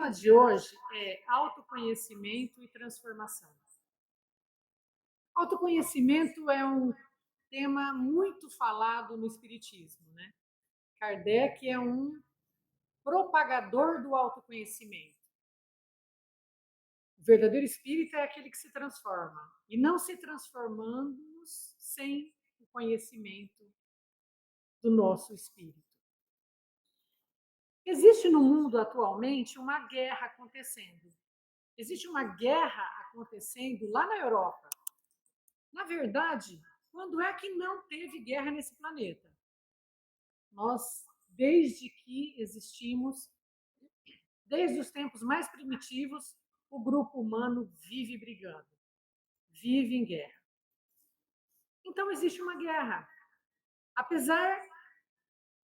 tema de hoje é autoconhecimento e transformação. Autoconhecimento é um tema muito falado no Espiritismo, né? Kardec é um propagador do autoconhecimento. O verdadeiro espírita é aquele que se transforma, e não se transformamos sem o conhecimento do nosso espírito. Existe no mundo atualmente uma guerra acontecendo. Existe uma guerra acontecendo lá na Europa. Na verdade, quando é que não teve guerra nesse planeta? Nós, desde que existimos, desde os tempos mais primitivos, o grupo humano vive brigando, vive em guerra. Então, existe uma guerra. Apesar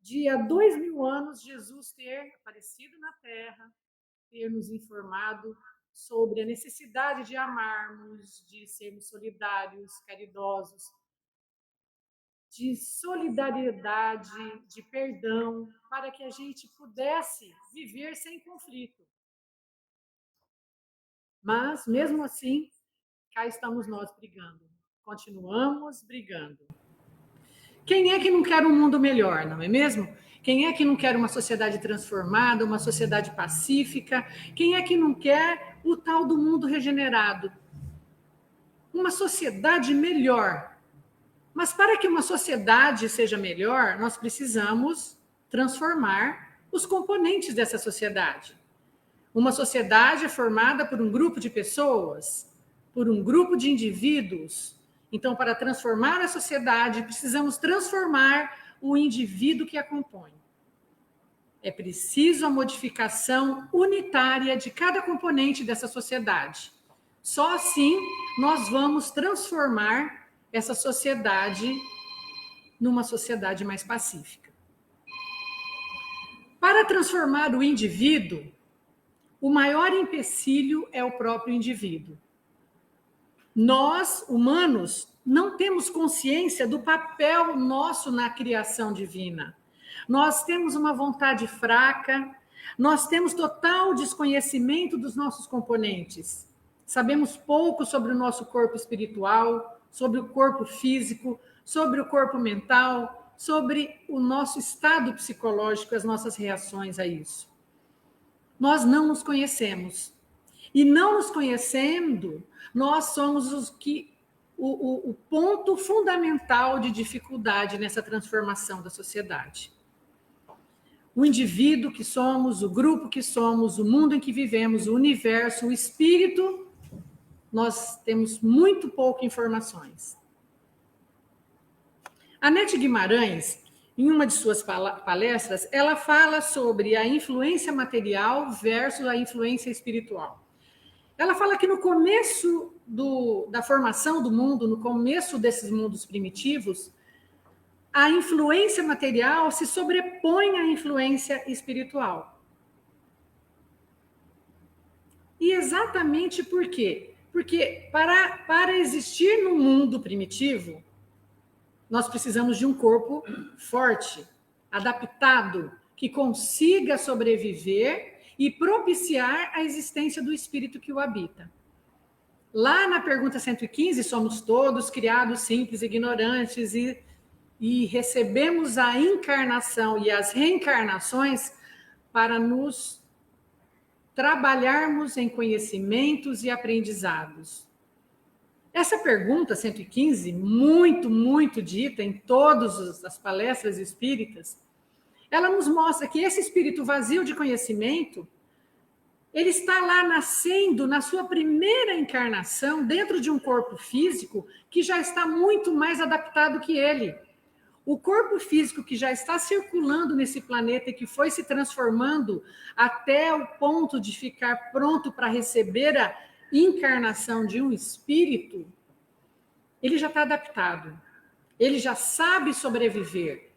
de há 2000 anos Jesus ter aparecido na Terra, ter nos informado sobre a necessidade de amarmos, de sermos solidários, caridosos, de solidariedade, de perdão, para que a gente pudesse viver sem conflito. Mas, mesmo assim, cá estamos nós brigando. Continuamos brigando. Quem é que não quer um mundo melhor, não é mesmo? Quem é que não quer uma sociedade transformada, uma sociedade pacífica? Quem é que não quer o tal do mundo regenerado? Uma sociedade melhor. Mas para que uma sociedade seja melhor, nós precisamos transformar os componentes dessa sociedade. Uma sociedade é formada por um grupo de pessoas, por um grupo de indivíduos. Então, para transformar a sociedade, precisamos transformar o indivíduo que a compõe. É preciso a modificação unitária de cada componente dessa sociedade. Só assim nós vamos transformar essa sociedade numa sociedade mais pacífica. Para transformar o indivíduo, o maior empecilho é o próprio indivíduo. Nós, humanos, não temos consciência do papel nosso na criação divina. Nós temos uma vontade fraca, nós temos total desconhecimento dos nossos componentes. Sabemos pouco sobre o nosso corpo espiritual, sobre o corpo físico, sobre o corpo mental, sobre o nosso estado psicológico, as nossas reações a isso. Nós não nos conhecemos. E não nos conhecendo, nós somos o ponto fundamental de dificuldade nessa transformação da sociedade. O indivíduo que somos, o grupo que somos, o mundo em que vivemos, o universo, o espírito, nós temos muito poucas informações. A Nete Guimarães, em uma de suas palestras, ela fala sobre a influência material versus a influência espiritual. Ela fala que no começo da formação do mundo, no começo desses mundos primitivos, a influência material se sobrepõe à influência espiritual. E exatamente por quê? Porque para existir no mundo primitivo, nós precisamos de um corpo forte, adaptado, que consiga sobreviver e propiciar a existência do espírito que o habita. Lá na pergunta 115, somos todos criados simples, ignorantes e recebemos a encarnação e as reencarnações para nos trabalharmos em conhecimentos e aprendizados. Essa pergunta 115, muito dita em todas as palestras espíritas, ela nos mostra que esse espírito vazio de conhecimento, ele está lá nascendo na sua primeira encarnação dentro de um corpo físico que já está muito mais adaptado que ele. O corpo físico que já está circulando nesse planeta e que foi se transformando até o ponto de ficar pronto para receber a encarnação de um espírito, ele já está adaptado. Ele já sabe sobreviver.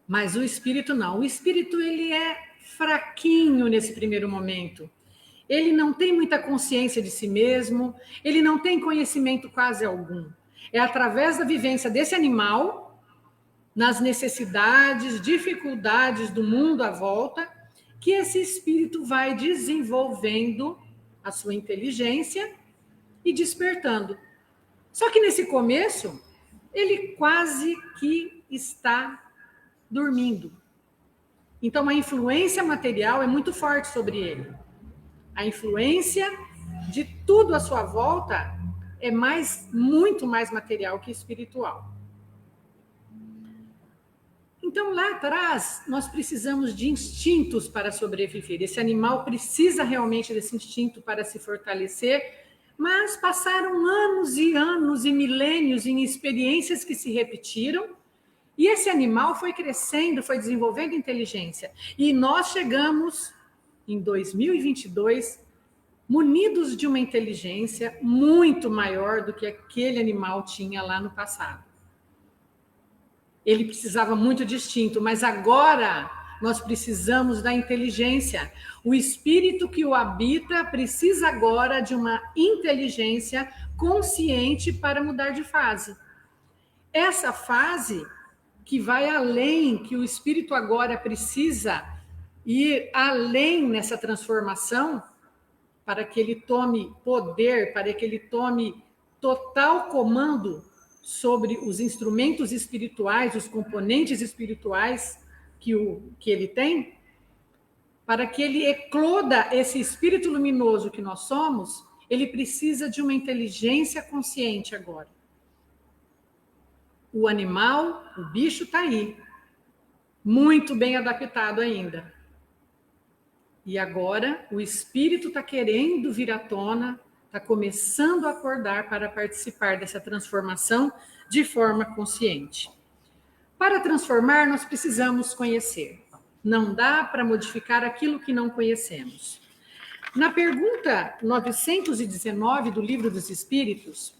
Mas o espírito não. O espírito, ele é fraquinho nesse primeiro momento. Ele não tem muita consciência de si mesmo, ele não tem conhecimento quase algum. É através da vivência desse animal, nas necessidades, dificuldades do mundo à volta, que esse espírito vai desenvolvendo a sua inteligência e despertando. Só que nesse começo, ele quase que está dormindo. Então, a influência material é muito forte sobre ele. A influência de tudo à sua volta é muito mais material que espiritual. Então, lá atrás, nós precisamos de instintos para sobreviver. Esse animal precisa realmente desse instinto para se fortalecer, mas passaram anos e anos e milênios em experiências que se repetiram, e esse animal foi crescendo, foi desenvolvendo inteligência. E nós chegamos, em 2022, munidos de uma inteligência muito maior do que aquele animal tinha lá no passado. Ele precisava muito de instinto, mas agora nós precisamos da inteligência. O espírito que o habita precisa agora de uma inteligência consciente para mudar de fase. Essa fase que vai além, que o espírito agora precisa ir além nessa transformação, para que ele tome poder, para que ele tome total comando sobre os instrumentos espirituais, os componentes espirituais que ele tem, para que ele ecloda esse espírito luminoso que nós somos, ele precisa de uma inteligência consciente agora. O animal, o bicho está aí, muito bem adaptado ainda. E agora o espírito está querendo vir à tona, está começando a acordar para participar dessa transformação de forma consciente. Para transformar, nós precisamos conhecer. Não dá para modificar aquilo que não conhecemos. Na pergunta 919 do Livro dos Espíritos,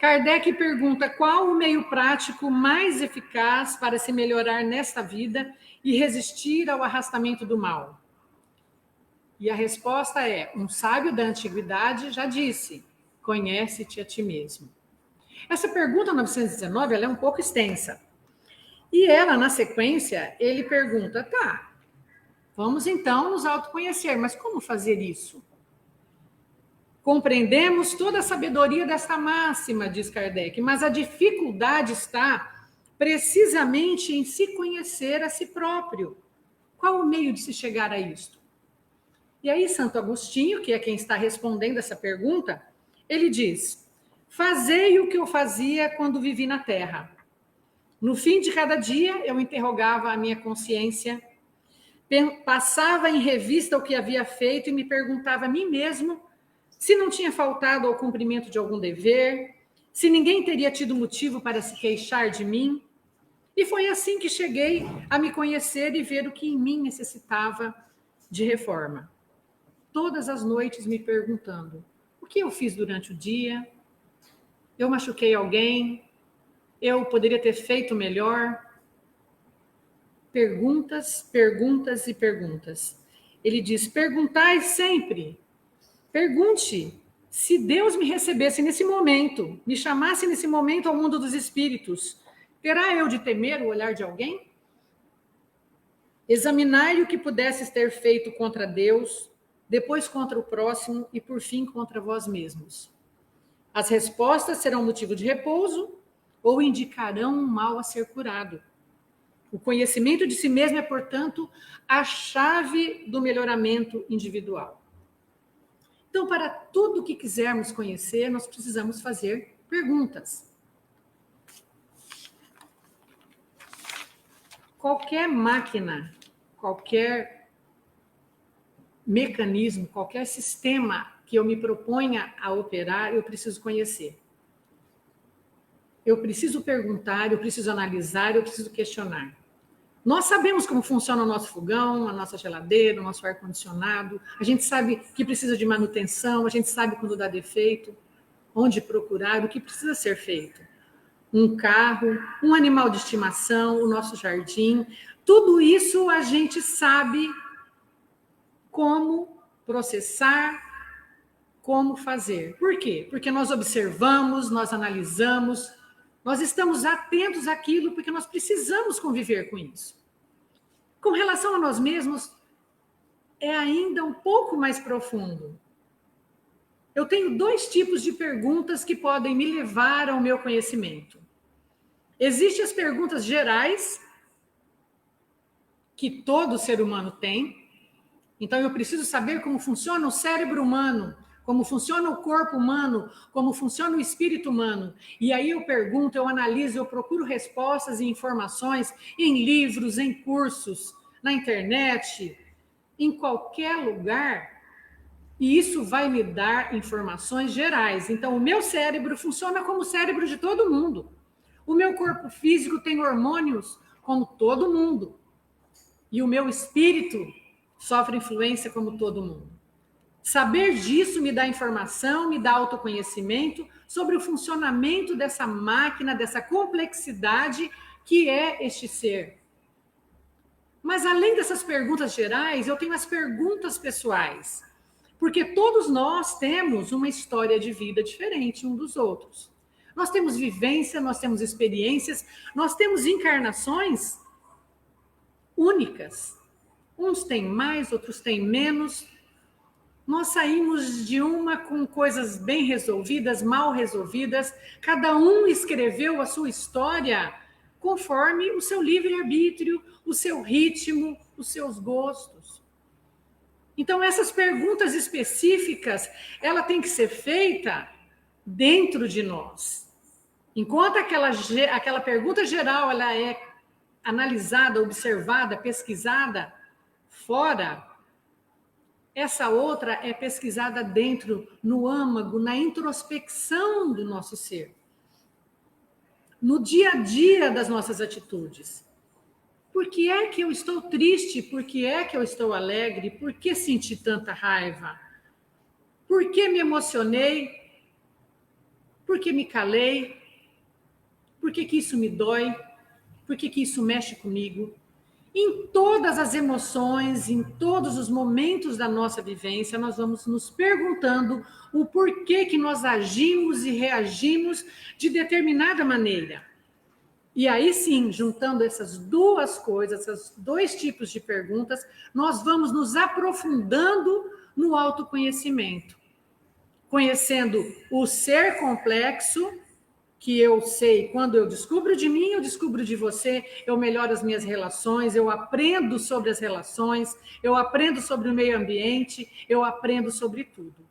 Kardec pergunta qual o meio prático mais eficaz para se melhorar nesta vida e resistir ao arrastamento do mal. E a resposta é: um sábio da antiguidade já disse, conhece-te a ti mesmo. Essa pergunta 919 ela é um pouco extensa. E ela, na sequência, ele pergunta, tá, vamos então nos autoconhecer, mas como fazer isso? Compreendemos toda a sabedoria desta máxima, diz Kardec, mas a dificuldade está precisamente em se conhecer a si próprio. Qual o meio de se chegar a isto? E aí, Santo Agostinho, que é quem está respondendo essa pergunta, ele diz: fazei o que eu fazia quando vivi na Terra. No fim de cada dia, eu interrogava a minha consciência, passava em revista o que havia feito e me perguntava a mim mesmo se não tinha faltado ao cumprimento de algum dever, se ninguém teria tido motivo para se queixar de mim. E foi assim que cheguei a me conhecer e ver o que em mim necessitava de reforma. Todas as noites me perguntando, o que eu fiz durante o dia? Eu machuquei alguém? Eu poderia ter feito melhor? Perguntas, perguntas e perguntas. Ele diz, perguntai sempre. Pergunte se Deus me recebesse nesse momento, me chamasse nesse momento ao mundo dos espíritos, terá eu de temer o olhar de alguém? Examinai o que pudesses ter feito contra Deus, depois contra o próximo e por fim contra vós mesmos. As respostas serão motivo de repouso ou indicarão um mal a ser curado. O conhecimento de si mesmo é, portanto, a chave do melhoramento individual. Então, para tudo que quisermos conhecer, nós precisamos fazer perguntas. Qualquer máquina, qualquer mecanismo, qualquer sistema que eu me proponha a operar, eu preciso conhecer. Eu preciso perguntar, eu preciso analisar, eu preciso questionar. Nós sabemos como funciona o nosso fogão, a nossa geladeira, o nosso ar-condicionado. A gente sabe que precisa de manutenção, a gente sabe quando dá defeito, onde procurar, o que precisa ser feito. Um carro, um animal de estimação, o nosso jardim. Tudo isso a gente sabe como processar, como fazer. Por quê? Porque nós observamos, nós analisamos, nós estamos atentos àquilo porque nós precisamos conviver com isso. Com relação a nós mesmos, é ainda um pouco mais profundo. Eu tenho 2 tipos de perguntas que podem me levar ao meu conhecimento. Existem as perguntas gerais, que todo ser humano tem. Então, eu preciso saber como funciona o cérebro humano, como funciona o corpo humano, como funciona o espírito humano. E aí eu pergunto, eu analiso, eu procuro respostas e informações em livros, em cursos, na internet, em qualquer lugar. E isso vai me dar informações gerais. Então, o meu cérebro funciona como o cérebro de todo mundo. O meu corpo físico tem hormônios como todo mundo. E o meu espírito sofre influência como todo mundo. Saber disso me dá informação, me dá autoconhecimento sobre o funcionamento dessa máquina, dessa complexidade que é este ser. Mas além dessas perguntas gerais, eu tenho as perguntas pessoais. Porque todos nós temos uma história de vida diferente um dos outros. Nós temos vivência, nós temos experiências, nós temos encarnações únicas. Uns têm mais, outros têm menos. Nós saímos de uma com coisas bem resolvidas, mal resolvidas. Cada um escreveu a sua história conforme o seu livre-arbítrio, o seu ritmo, os seus gostos. Então, essas perguntas específicas, ela tem que ser feita dentro de nós. Enquanto aquela pergunta geral ela é analisada, observada, pesquisada fora, essa outra é pesquisada dentro, no âmago, na introspecção do nosso ser. No dia a dia das nossas atitudes. Por que é que eu estou triste? Por que é que eu estou alegre? Por que senti tanta raiva? Por que me emocionei? Por que me calei? Por que isso me dói? Por que isso mexe comigo? Em todas as emoções, em todos os momentos da nossa vivência, nós vamos nos perguntando o porquê que nós agimos e reagimos de determinada maneira. E aí sim, juntando essas 2 coisas, esses 2 tipos de perguntas, nós vamos nos aprofundando no autoconhecimento. Conhecendo o ser complexo, que eu sei, quando eu descubro de mim, eu descubro de você, eu melhoro as minhas relações, eu aprendo sobre as relações, eu aprendo sobre o meio ambiente, eu aprendo sobre tudo.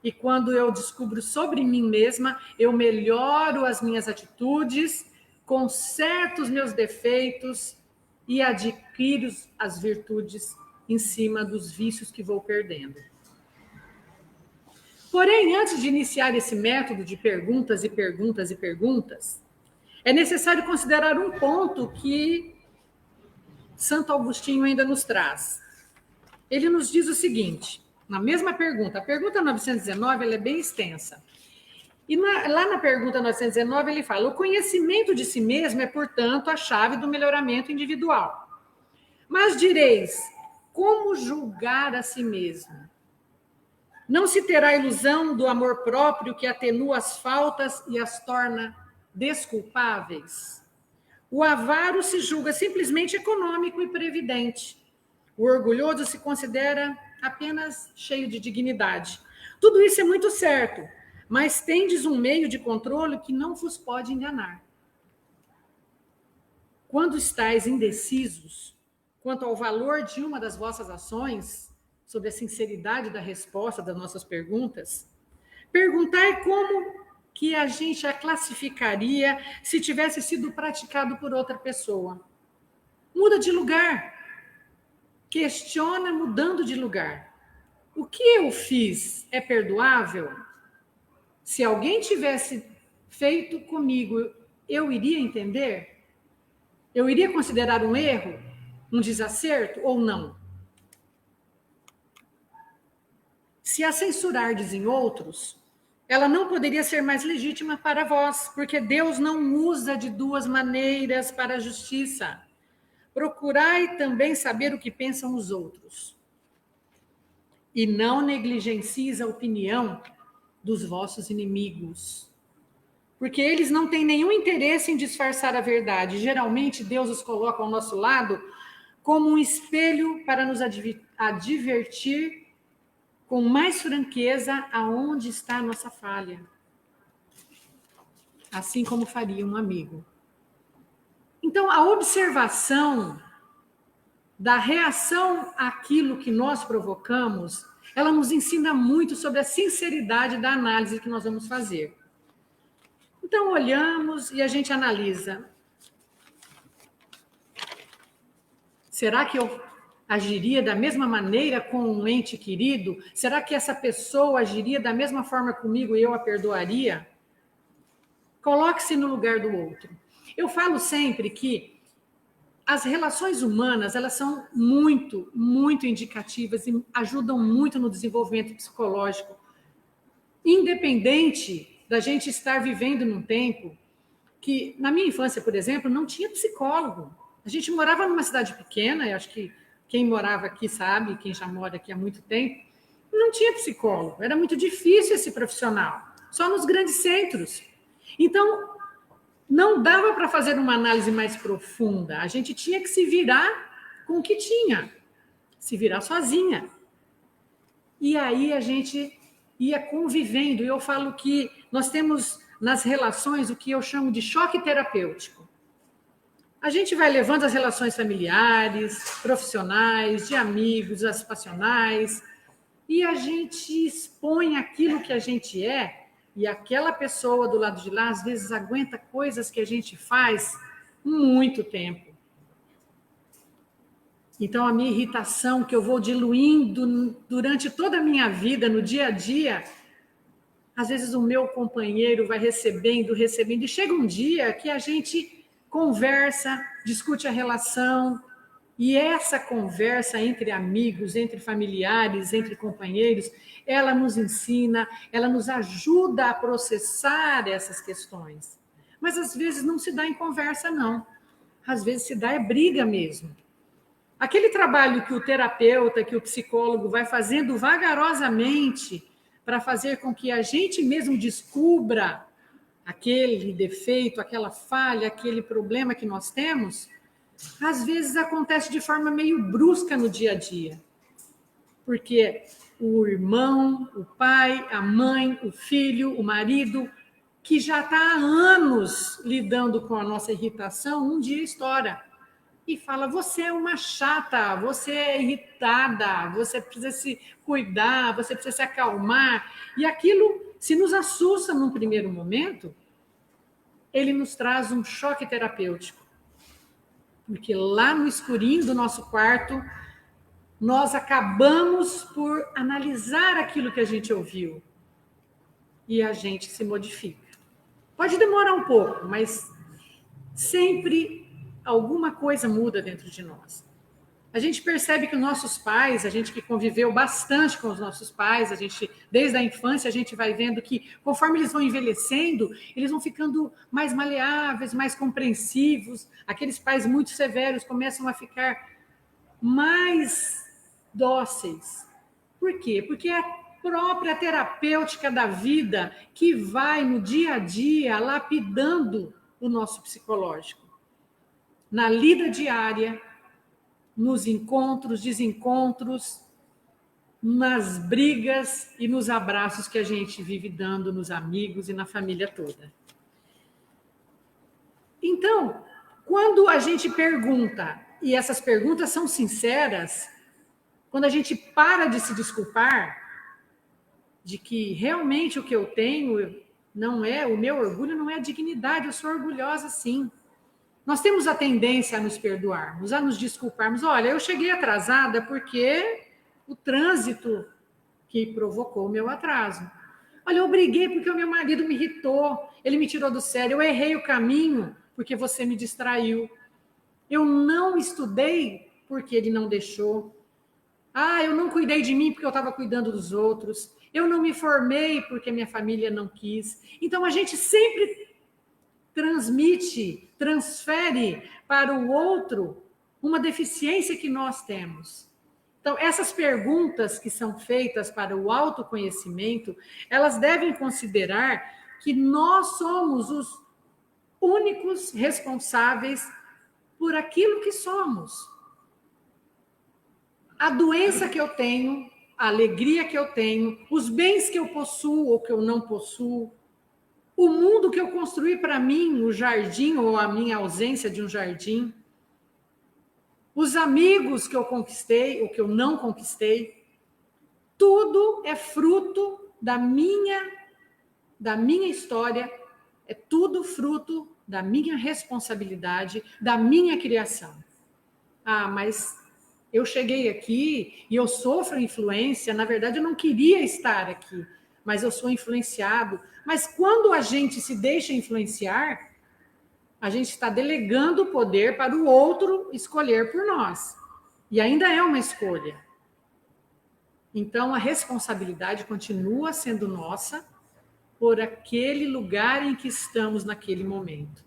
E quando eu descubro sobre mim mesma, eu melhoro as minhas atitudes, conserto os meus defeitos e adquiro as virtudes em cima dos vícios que vou perdendo. Porém, antes de iniciar esse método de perguntas e perguntas e perguntas, é necessário considerar um ponto que Santo Agostinho ainda nos traz. Ele nos diz o seguinte, na mesma pergunta, a pergunta 919 ela é bem extensa. E lá na pergunta 919 ele fala, o conhecimento de si mesmo é, portanto, a chave do melhoramento individual. Mas direis, como julgar a si mesmo? Não se terá a ilusão do amor próprio que atenua as faltas e as torna desculpáveis? O avaro se julga simplesmente econômico e previdente. O orgulhoso se considera apenas cheio de dignidade. Tudo isso é muito certo, mas tendes um meio de controle que não vos pode enganar. Quando estáis indecisos quanto ao valor de uma das vossas ações, sobre a sinceridade da resposta das nossas perguntas, perguntai como que a gente a classificaria se tivesse sido praticado por outra pessoa. Muda de lugar. Questiona mudando de lugar. O que eu fiz é perdoável? Se alguém tivesse feito comigo, eu iria entender? Eu iria considerar um erro, um desacerto ou não? Se a censurardes em outros, ela não poderia ser mais legítima para vós, porque Deus não usa de 2 maneiras para a justiça. Procurai também saber o que pensam os outros. E não negligencies a opinião dos vossos inimigos. Porque eles não têm nenhum interesse em disfarçar a verdade. Geralmente, Deus os coloca ao nosso lado como um espelho para nos advertir com mais franqueza aonde está a nossa falha. Assim como faria um amigo. Então, a observação da reação àquilo que nós provocamos, ela nos ensina muito sobre a sinceridade da análise que nós vamos fazer. Então, olhamos e a gente analisa. Será que eu agiria da mesma maneira com um ente querido? Será que essa pessoa agiria da mesma forma comigo e eu a perdoaria? Coloque-se no lugar do outro. Eu falo sempre que as relações humanas, elas são muito, muito indicativas e ajudam muito no desenvolvimento psicológico. Independente da gente estar vivendo num tempo que, na minha infância, por exemplo, não tinha psicólogo. A gente morava numa cidade pequena, eu acho que quem morava aqui sabe, quem já mora aqui há muito tempo, não tinha psicólogo. Era muito difícil esse profissional, só nos grandes centros. Então, não dava para fazer uma análise mais profunda. A gente tinha que se virar com o que tinha, se virar sozinha. E aí a gente ia convivendo. E eu falo que nós temos nas relações o que eu chamo de choque terapêutico. A gente vai levando as relações familiares, profissionais, de amigos, as passionais, e a gente expõe aquilo que a gente é. E aquela pessoa do lado de lá, às vezes, aguenta coisas que a gente faz muito tempo. Então, a minha irritação, que eu vou diluindo durante toda a minha vida, no dia a dia, às vezes o meu companheiro vai recebendo, e chega um dia que a gente conversa, discute a relação, e essa conversa entre amigos, entre familiares, entre companheiros, ela nos ensina, ela nos ajuda a processar essas questões. Mas às vezes não se dá em conversa, não. Às vezes se dá é briga mesmo. Aquele trabalho que o terapeuta, que o psicólogo vai fazendo vagarosamente para fazer com que a gente mesmo descubra aquele defeito, aquela falha, aquele problema que nós temos, às vezes acontece de forma meio brusca no dia a dia. Porque o irmão, o pai, a mãe, o filho, o marido, que já está há anos lidando com a nossa irritação, um dia estoura e fala: você é uma chata, você é irritada, você precisa se cuidar, você precisa se acalmar. E aquilo, se nos assusta num primeiro momento, ele nos traz um choque terapêutico. Porque lá no escurinho do nosso quarto, nós acabamos por analisar aquilo que a gente ouviu. E a gente se modifica. Pode demorar um pouco, mas sempre alguma coisa muda dentro de nós. A gente percebe que os nossos pais, a gente que conviveu bastante com os nossos pais, a gente, desde a infância, a gente vai vendo que, conforme eles vão envelhecendo, eles vão ficando mais maleáveis, mais compreensivos. Aqueles pais muito severos começam a ficar mais dóceis. Por quê? Porque é a própria terapêutica da vida que vai, no dia a dia, lapidando o nosso psicológico. Na lida diária, nos encontros, desencontros, nas brigas e nos abraços que a gente vive dando nos amigos e na família toda. Então, quando a gente pergunta, e essas perguntas são sinceras, quando a gente para de se desculpar, de que realmente o que eu tenho não é, o meu orgulho não é a dignidade, eu sou orgulhosa sim. Nós temos a tendência a nos perdoarmos, a nos desculparmos. Olha, eu cheguei atrasada porque o trânsito que provocou o meu atraso. Olha, eu briguei porque o meu marido me irritou, ele me tirou do sério. Eu errei o caminho porque você me distraiu. Eu não estudei porque ele não deixou. Ah, eu não cuidei de mim porque eu estava cuidando dos outros. Eu não me formei porque minha família não quis. Então, a gente sempre transfere para o outro uma deficiência que nós temos. Então, essas perguntas que são feitas para o autoconhecimento, elas devem considerar que nós somos os únicos responsáveis por aquilo que somos. a doença que eu tenho, a alegria que eu tenho, os bens que eu possuo ou que eu não possuo, o mundo que eu construí para mim, o jardim ou a minha ausência de um jardim, os amigos que eu conquistei ou que eu não conquistei, tudo é fruto da minha história, é tudo fruto da minha responsabilidade, da minha criação. Ah, mas eu cheguei aqui e eu sofro influência, na verdade eu não queria estar aqui, mas eu sou influenciado. Mas quando a gente se deixa influenciar, a gente está delegando o poder para o outro escolher por nós. E ainda é uma escolha. Então a responsabilidade continua sendo nossa por aquele lugar em que estamos naquele momento.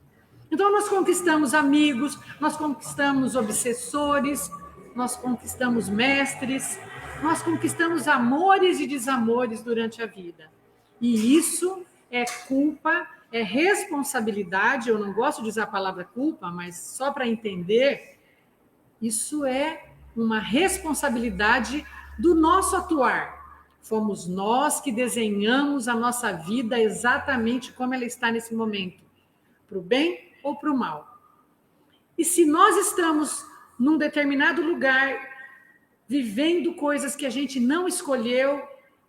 Então nós conquistamos amigos, nós conquistamos obsessores, nós conquistamos mestres, nós conquistamos amores e desamores durante a vida. E isso é culpa, é responsabilidade, eu não gosto de usar a palavra culpa, mas só para entender, isso é uma responsabilidade do nosso atuar. Fomos nós que desenhamos a nossa vida exatamente como ela está nesse momento, para o bem ou para o mal. E se nós estamos num determinado lugar, vivendo coisas que a gente não escolheu,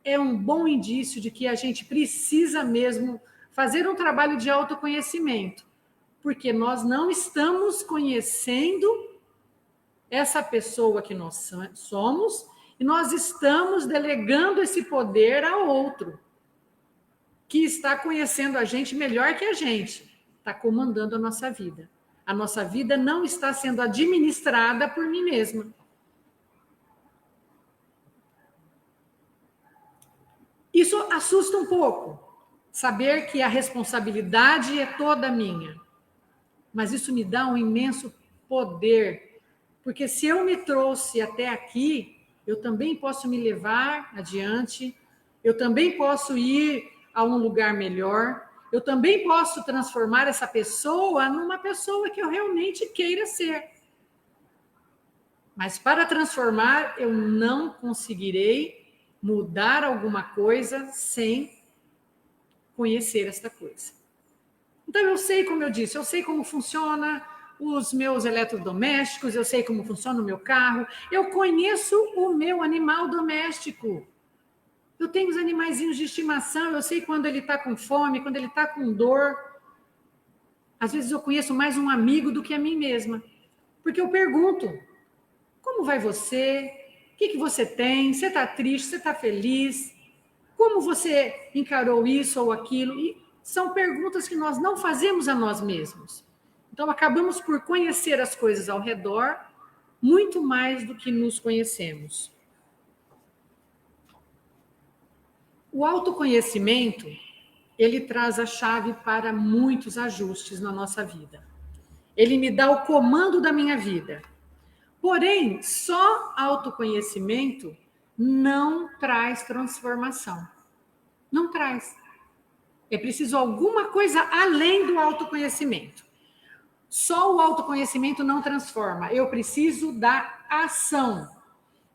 é um bom indício de que a gente precisa mesmo fazer um trabalho de autoconhecimento, porque nós não estamos conhecendo essa pessoa que nós somos e nós estamos delegando esse poder a outro, que está conhecendo a gente melhor que a gente, está comandando a nossa vida. A nossa vida não está sendo administrada por mim mesma. Isso assusta um pouco, saber que a responsabilidade é toda minha. Mas isso me dá um imenso poder, porque se eu me trouxe até aqui, eu também posso me levar adiante, eu também posso ir a um lugar melhor, eu também posso transformar essa pessoa numa pessoa que eu realmente queira ser. Mas para transformar, eu não conseguirei mudar alguma coisa sem conhecer esta coisa. Então, eu sei, como eu disse, eu sei como funciona os meus eletrodomésticos, eu sei como funciona o meu carro, eu conheço o meu animal doméstico. Eu tenho os animaizinhos de estimação, eu sei quando ele está com fome, quando ele está com dor. Às vezes eu conheço mais um amigo do que a mim mesma, porque eu pergunto, como vai você? O que você tem? Você está triste? Você está feliz? Como você encarou isso ou aquilo? E são perguntas que nós não fazemos a nós mesmos. Então, acabamos por conhecer as coisas ao redor muito mais do que nos conhecemos. O autoconhecimento, ele traz a chave para muitos ajustes na nossa vida. Ele me dá o comando da minha vida. Porém, só autoconhecimento não traz transformação. Não traz. É preciso alguma coisa além do autoconhecimento. Só o autoconhecimento não transforma. Eu preciso da ação.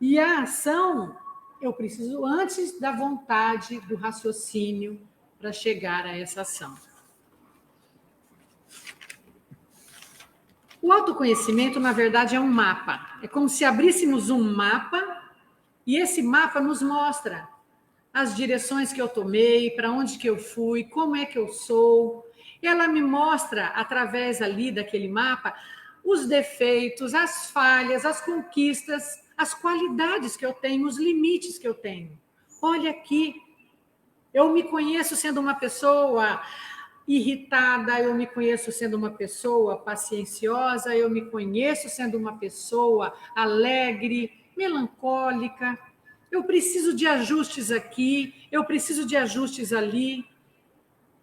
E a ação, eu preciso antes da vontade, do raciocínio, para chegar a essa ação. O autoconhecimento, na verdade, é um mapa. É como se abríssemos um mapa e esse mapa nos mostra as direções que eu tomei, para onde que eu fui, como é que eu sou. Ela me mostra, através ali daquele mapa, os defeitos, as falhas, as conquistas, as qualidades que eu tenho, os limites que eu tenho. Olha aqui, eu me conheço sendo uma pessoa irritada, eu me conheço sendo uma pessoa pacienciosa, eu me conheço sendo uma pessoa alegre, melancólica. Eu preciso de ajustes aqui, eu preciso de ajustes ali.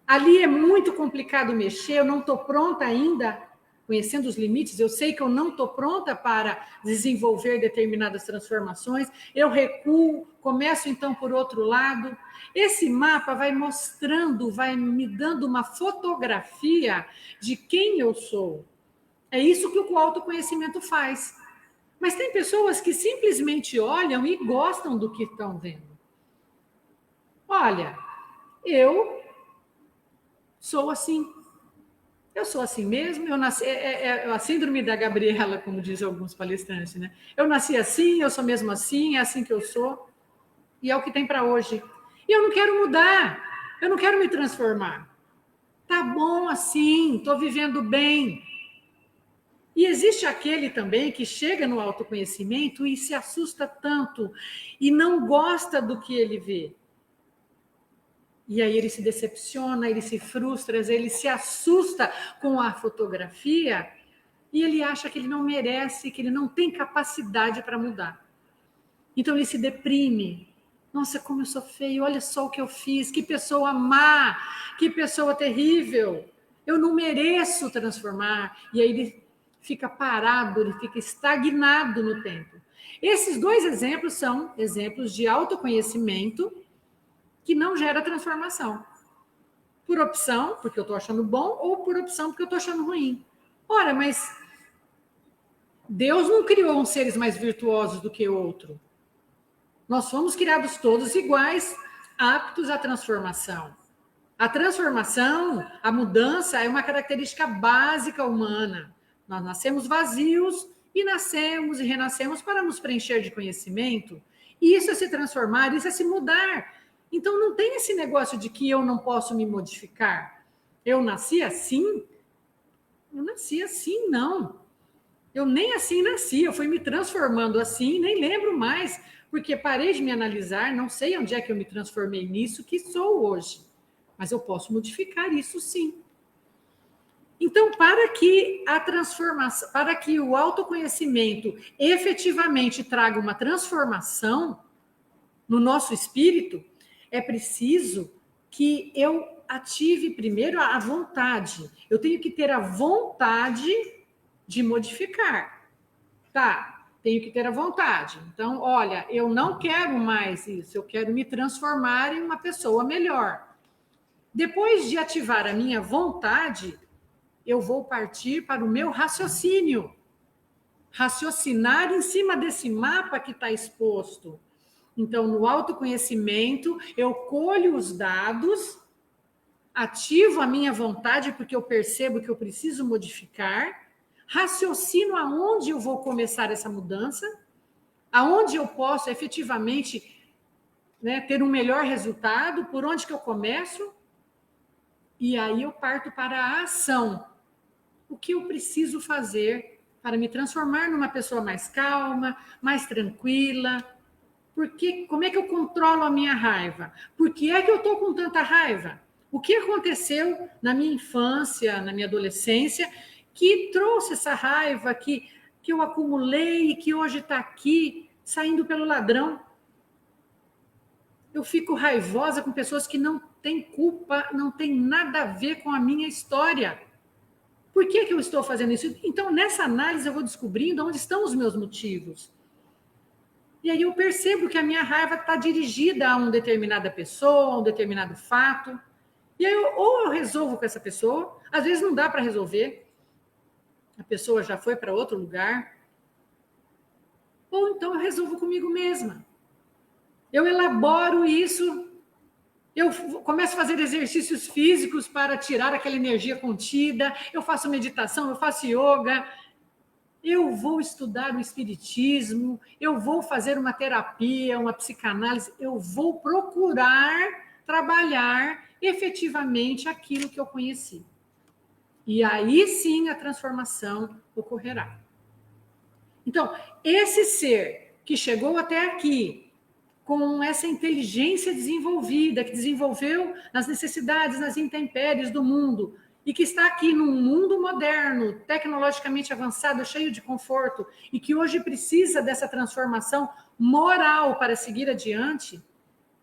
Ali é muito complicado mexer, eu não estou pronta ainda, conhecendo os limites, eu sei que eu não estou pronta para desenvolver determinadas transformações, eu recuo, começo então por outro lado. Esse mapa vai mostrando, vai me dando uma fotografia de quem eu sou. É isso que o autoconhecimento faz. Mas tem pessoas que simplesmente olham e gostam do que estão vendo. Olha, eu sou assim. Eu sou assim mesmo, eu nasci, a síndrome da Gabriela, como dizem alguns palestrantes, né? Eu nasci assim, eu sou mesmo assim, é assim que eu sou, e é o que tem para hoje. E eu não quero mudar, eu não quero me transformar. Tá bom assim, estou vivendo bem. E existe aquele também que chega no autoconhecimento e se assusta tanto e não gosta do que ele vê. E aí ele se decepciona, ele se frustra, ele se assusta com a fotografia e ele acha que ele não merece, que ele não tem capacidade para mudar. Então ele se deprime. Nossa, como eu sou feio, olha só o que eu fiz, que pessoa má, que pessoa terrível. Eu não mereço transformar. E aí ele fica parado, ele fica estagnado no tempo. Esses dois exemplos são exemplos de autoconhecimento que não gera transformação. Por opção, porque eu estou achando bom, ou por opção, porque eu estou achando ruim. Ora, mas Deus não criou uns seres mais virtuosos do que outro. Nós fomos criados todos iguais, aptos à transformação. A transformação, a mudança é uma característica básica humana. Nós nascemos vazios e nascemos e renascemos para nos preencher de conhecimento. E isso é se transformar, isso é se mudar. Então não tem esse negócio de que eu não posso me modificar. Eu nasci assim? Eu nasci assim, não. Eu nem assim nasci, eu fui me transformando assim, nem lembro mais, porque parei de me analisar, não sei onde é que eu me transformei nisso que sou hoje. Mas eu posso modificar isso sim. Então, para que a transformação, para que o autoconhecimento efetivamente traga uma transformação no nosso espírito, é preciso que eu ative primeiro a vontade. Eu tenho que ter a vontade de modificar. Tá, tenho que ter a vontade. Então, olha, eu não quero mais isso, eu quero me transformar em uma pessoa melhor. Depois de ativar a minha vontade, eu vou partir para o meu raciocínio. Raciocinar em cima desse mapa que está exposto. Então, no autoconhecimento, eu colho os dados, ativo a minha vontade, porque eu percebo que eu preciso modificar, raciocino aonde eu vou começar essa mudança, aonde eu posso efetivamente, né, ter um melhor resultado, por onde que eu começo, e aí eu parto para a ação. O que eu preciso fazer para me transformar numa pessoa mais calma, mais tranquila? Como é que eu controlo a minha raiva? Por que é que eu estou com tanta raiva? O que aconteceu na minha infância, na minha adolescência, que trouxe essa raiva que eu acumulei e que hoje está aqui, saindo pelo ladrão? Eu fico raivosa com pessoas que não têm culpa, não têm nada a ver com a minha história. Por que eu estou fazendo isso? Então, nessa análise, eu vou descobrindo onde estão os meus motivos. E aí eu percebo que a minha raiva está dirigida a uma determinada pessoa, a um determinado fato. E aí ou eu resolvo com essa pessoa, às vezes não dá para resolver, a pessoa já foi para outro lugar, ou então eu resolvo comigo mesma. Eu elaboro isso, eu começo a fazer exercícios físicos para tirar aquela energia contida, eu faço meditação, eu faço yoga, eu vou estudar o espiritismo, eu vou fazer uma terapia, uma psicanálise, eu vou procurar trabalhar efetivamente aquilo que eu conheci. E aí sim a transformação ocorrerá. Então, esse ser que chegou até aqui com essa inteligência desenvolvida, que desenvolveu nas necessidades, nas intempéries do mundo, e que está aqui num mundo moderno, tecnologicamente avançado, cheio de conforto, e que hoje precisa dessa transformação moral para seguir adiante,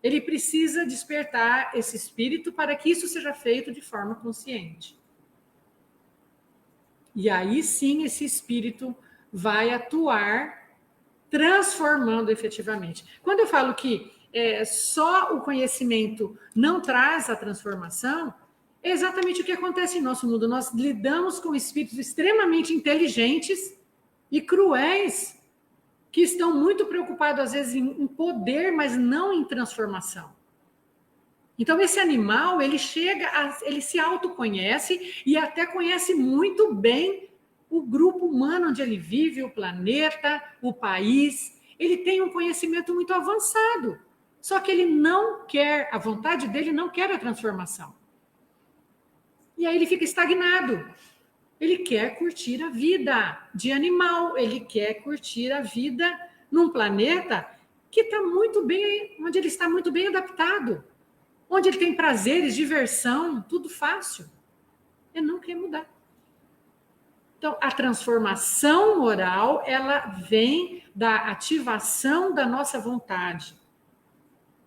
ele precisa despertar esse espírito para que isso seja feito de forma consciente. E aí sim esse espírito vai atuar transformando efetivamente. Quando eu falo que só o conhecimento não traz a transformação, é exatamente o que acontece em nosso mundo. Nós lidamos com espíritos extremamente inteligentes e cruéis, que estão muito preocupados, às vezes, em poder, mas não em transformação. Então, esse animal, ele ele se autoconhece e até conhece muito bem o grupo humano onde ele vive, o planeta, o país. Ele tem um conhecimento muito avançado. Só que ele não quer, a vontade dele não quer a transformação. E aí ele fica estagnado. Ele quer curtir a vida de animal, ele quer curtir a vida num planeta que está muito bem, onde ele está muito bem adaptado, onde ele tem prazeres, diversão, tudo fácil. Ele não quer mudar. Então, a transformação moral, ela vem da ativação da nossa vontade.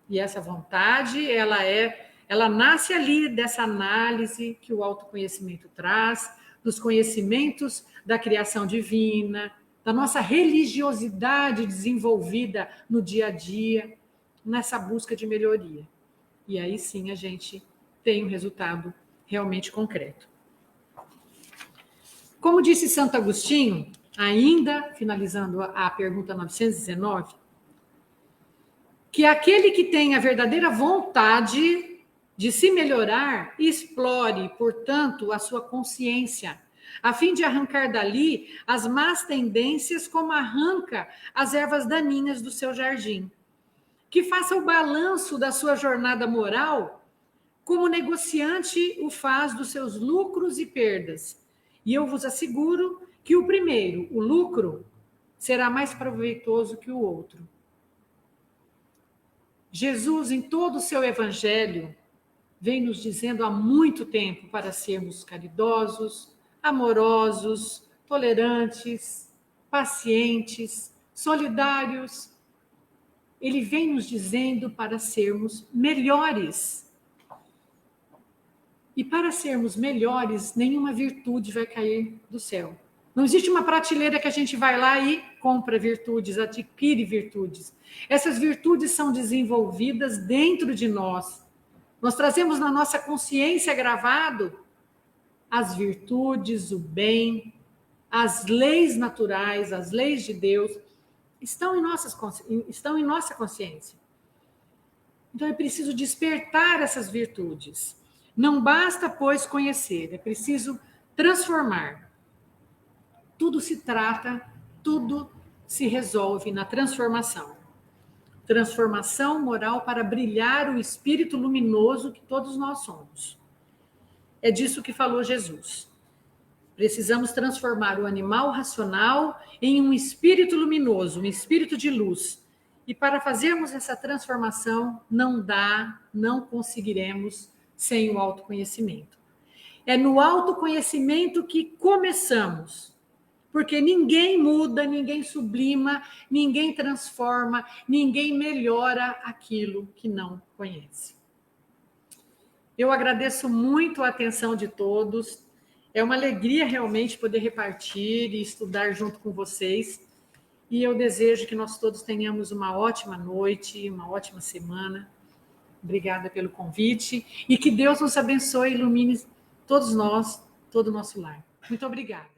E essa vontade, ela nasce ali dessa análise que o autoconhecimento traz, dos conhecimentos da criação divina, da nossa religiosidade desenvolvida no dia a dia, nessa busca de melhoria. E aí sim a gente tem um resultado realmente concreto. Como disse Santo Agostinho, ainda finalizando a pergunta 919, que aquele que tem a verdadeira vontade de se melhorar, explore, portanto, a sua consciência, a fim de arrancar dali as más tendências como arranca as ervas daninhas do seu jardim. Que faça o balanço da sua jornada moral como o negociante o faz dos seus lucros e perdas. E eu vos asseguro que o primeiro, o lucro, será mais proveitoso que o outro. Jesus, em todo o seu evangelho, vem nos dizendo há muito tempo para sermos caridosos, amorosos, tolerantes, pacientes, solidários. Ele vem nos dizendo para sermos melhores. E para sermos melhores, nenhuma virtude vai cair do céu. Não existe uma prateleira que a gente vai lá e compra virtudes, adquire virtudes. Essas virtudes são desenvolvidas dentro de nós. Nós trazemos na nossa consciência gravado as virtudes, o bem, as leis naturais, as leis de Deus, estão em nossa consciência. Então é preciso despertar essas virtudes. Não basta, pois, conhecer, é preciso transformar. Tudo se trata, tudo se resolve na transformação. Transformação moral para brilhar o espírito luminoso que todos nós somos. É disso que falou Jesus. Precisamos transformar o animal racional em um espírito luminoso, um espírito de luz. E para fazermos essa transformação, não conseguiremos sem o autoconhecimento. É no autoconhecimento que começamos. Porque ninguém muda, ninguém sublima, ninguém transforma, ninguém melhora aquilo que não conhece. Eu agradeço muito a atenção de todos. É uma alegria realmente poder repartir e estudar junto com vocês. E eu desejo que nós todos tenhamos uma ótima noite, uma ótima semana. Obrigada pelo convite. E que Deus nos abençoe e ilumine todos nós, todo o nosso lar. Muito obrigada.